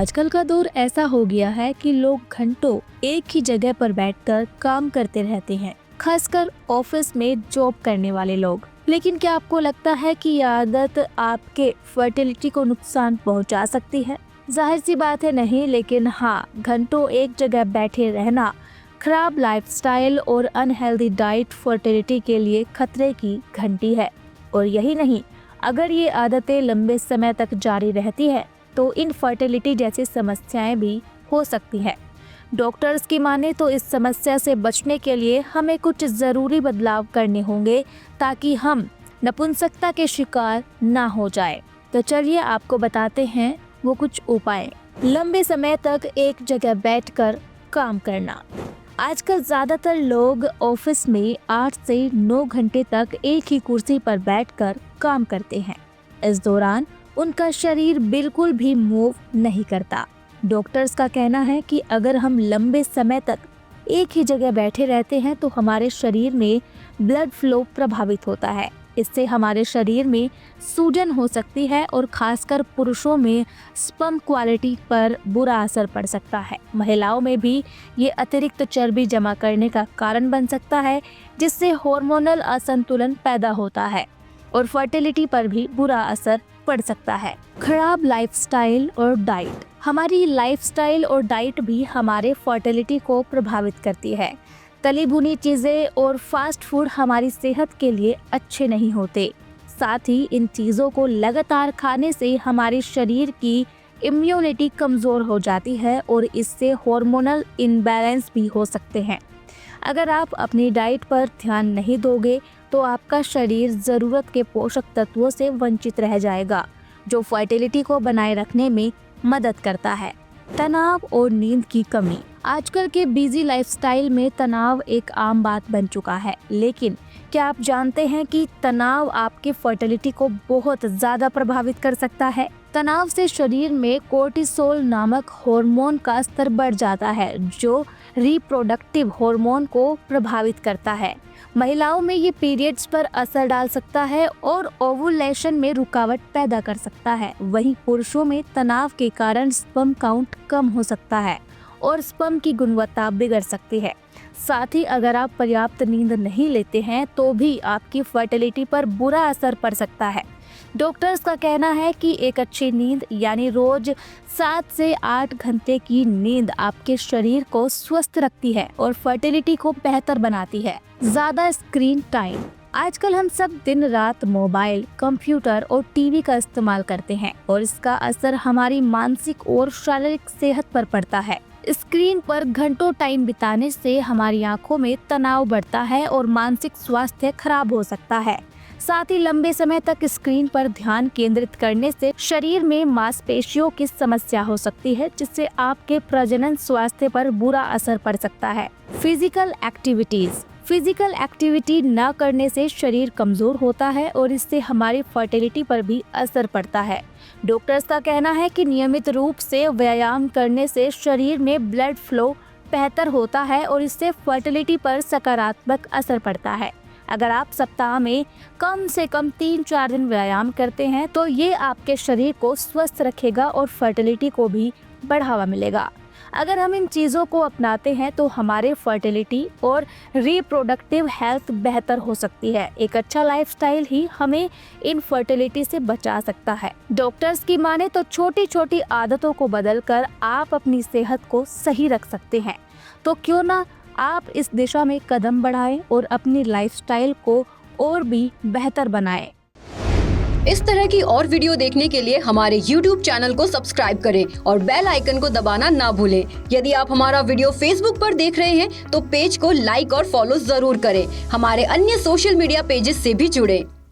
आजकल का दौर ऐसा हो गया है कि लोग घंटों एक ही जगह पर बैठकर काम करते रहते हैं, खासकर ऑफिस में जॉब करने वाले लोग। लेकिन क्या आपको लगता है कि यह आदत आपके फर्टिलिटी को नुकसान पहुंचा सकती है? जाहिर सी बात है नहीं, लेकिन हाँ, घंटों एक जगह बैठे रहना, खराब लाइफस्टाइल और अनहेल्दी डाइट फर्टिलिटी के लिए खतरे की घंटी है। और यही नहीं, अगर ये आदतें लंबे समय तक जारी रहती है तो इनफर्टिलिटी जैसी समस्याएं भी हो सकती हैं। डॉक्टर्स की माने तो इस समस्या से बचने के लिए हमें कुछ ज़रूरी बदलाव करने होंगे ताकि हम नपुंसकता के शिकार ना हो जाए। तो चलिए आपको बताते हैं वो कुछ उपाय। लंबे समय तक एक जगह बैठकर काम करना। आजकल ज़्यादातर लोग ऑफिस में 8 से 9 घंटे तक एक ही कुर्सी पर बैठकर काम करते हैं। इस दौरान उनका शरीर बिल्कुल भी मूव नहीं करता। डॉक्टर्स का कहना है कि अगर हम लंबे समय तक एक ही जगह बैठे रहते हैं तो हमारे शरीर में ब्लड फ्लो प्रभावित होता है। इससे हमारे शरीर में सूजन हो सकती है और खासकर पुरुषों में स्पर्म क्वालिटी पर बुरा असर पड़ सकता है। महिलाओं में भी ये अतिरिक्त चर्बी जमा करने का कारण बन सकता है, जिससे हार्मोनल असंतुलन पैदा होता है और फर्टिलिटी पर भी बुरा असर पड़ सकता है। खराब लाइफस्टाइल और डाइट। हमारी लाइफस्टाइल और डाइट भी हमारे फर्टिलिटी को प्रभावित करती है। तली भुनी चीज़ें और फास्ट फूड हमारी सेहत के लिए अच्छे नहीं होते। साथ ही इन चीज़ों को लगातार खाने से हमारे शरीर की इम्यूनिटी कमज़ोर हो जाती है और इससे हार्मोनल इम्बैलेंस भी हो सकते हैं। अगर आप अपनी डाइट पर ध्यान नहीं दोगे तो आपका शरीर ज़रूरत के पोषक तत्वों से वंचित रह जाएगा, जो फर्टिलिटी को बनाए रखने में मदद करता है। तनाव और नींद की कमी। आजकल के बिजी लाइफस्टाइल में तनाव एक आम बात बन चुका है, लेकिन क्या आप जानते हैं कि तनाव आपके फर्टिलिटी को बहुत ज़्यादा प्रभावित कर सकता है? तनाव से शरीर में कोर्टिसोल नामक हार्मोन का स्तर बढ़ जाता है, जो रिप्रोडक्टिव हार्मोन को प्रभावित करता है। महिलाओं में ये पीरियड्स पर असर डाल सकता है और ओवुलेशन में रुकावट पैदा कर सकता है। वहीं पुरुषों में तनाव के कारण स्पर्म काउंट कम हो सकता है और स्पर्म की गुणवत्ता बिगड़ सकती है। साथ ही अगर आप पर्याप्त नींद नहीं लेते हैं तो भी आपकी फर्टिलिटी पर बुरा असर पड़ सकता है। डॉक्टर्स का कहना है कि एक अच्छी नींद यानी रोज 7 से 8 घंटे की नींद आपके शरीर को स्वस्थ रखती है और फर्टिलिटी को बेहतर बनाती है। ज़्यादा स्क्रीन टाइम। आजकल हम सब दिन रात मोबाइल, कंप्यूटर और टीवी का इस्तेमाल करते हैं और इसका असर हमारी मानसिक और शारीरिक सेहत पर पड़ता है। स्क्रीन पर घंटों टाइम बिताने से हमारी आंखों में तनाव बढ़ता है और मानसिक स्वास्थ्य खराब हो सकता है। साथ ही लंबे समय तक स्क्रीन पर ध्यान केंद्रित करने से शरीर में मांसपेशियों की समस्या हो सकती है, जिससे आपके प्रजनन स्वास्थ्य पर बुरा असर पड़ सकता है। फिजिकल एक्टिविटी न करने से शरीर कमजोर होता है और इससे हमारी फर्टिलिटी पर भी असर पड़ता है। डॉक्टर्स का कहना है कि नियमित रूप से व्यायाम करने से शरीर में ब्लड फ्लो बेहतर होता है और इससे फर्टिलिटी पर सकारात्मक असर पड़ता है। अगर आप सप्ताह में कम से कम 3-4 दिन व्यायाम करते हैं तो ये आपके शरीर को स्वस्थ रखेगा और फर्टिलिटी को भी बढ़ावा मिलेगा। अगर हम इन चीज़ों को अपनाते हैं तो हमारे फर्टिलिटी और रिप्रोडक्टिव हेल्थ बेहतर हो सकती है। एक अच्छा लाइफस्टाइल ही हमें इनफर्टिलिटी से बचा सकता है। डॉक्टर्स की माने तो छोटी छोटी आदतों को बदलकर आप अपनी सेहत को सही रख सकते हैं। तो क्यों ना आप इस दिशा में कदम बढ़ाएं और अपनी लाइफस्टाइल को और भी बेहतर बनाएं। इस तरह की और वीडियो देखने के लिए हमारे YouTube चैनल को सब्सक्राइब करें और बेल आइकन को दबाना ना भूलें। यदि आप हमारा वीडियो Facebook पर देख रहे हैं तो पेज को लाइक और फॉलो जरूर करें। हमारे अन्य सोशल मीडिया पेजेस से भी जुड़ें।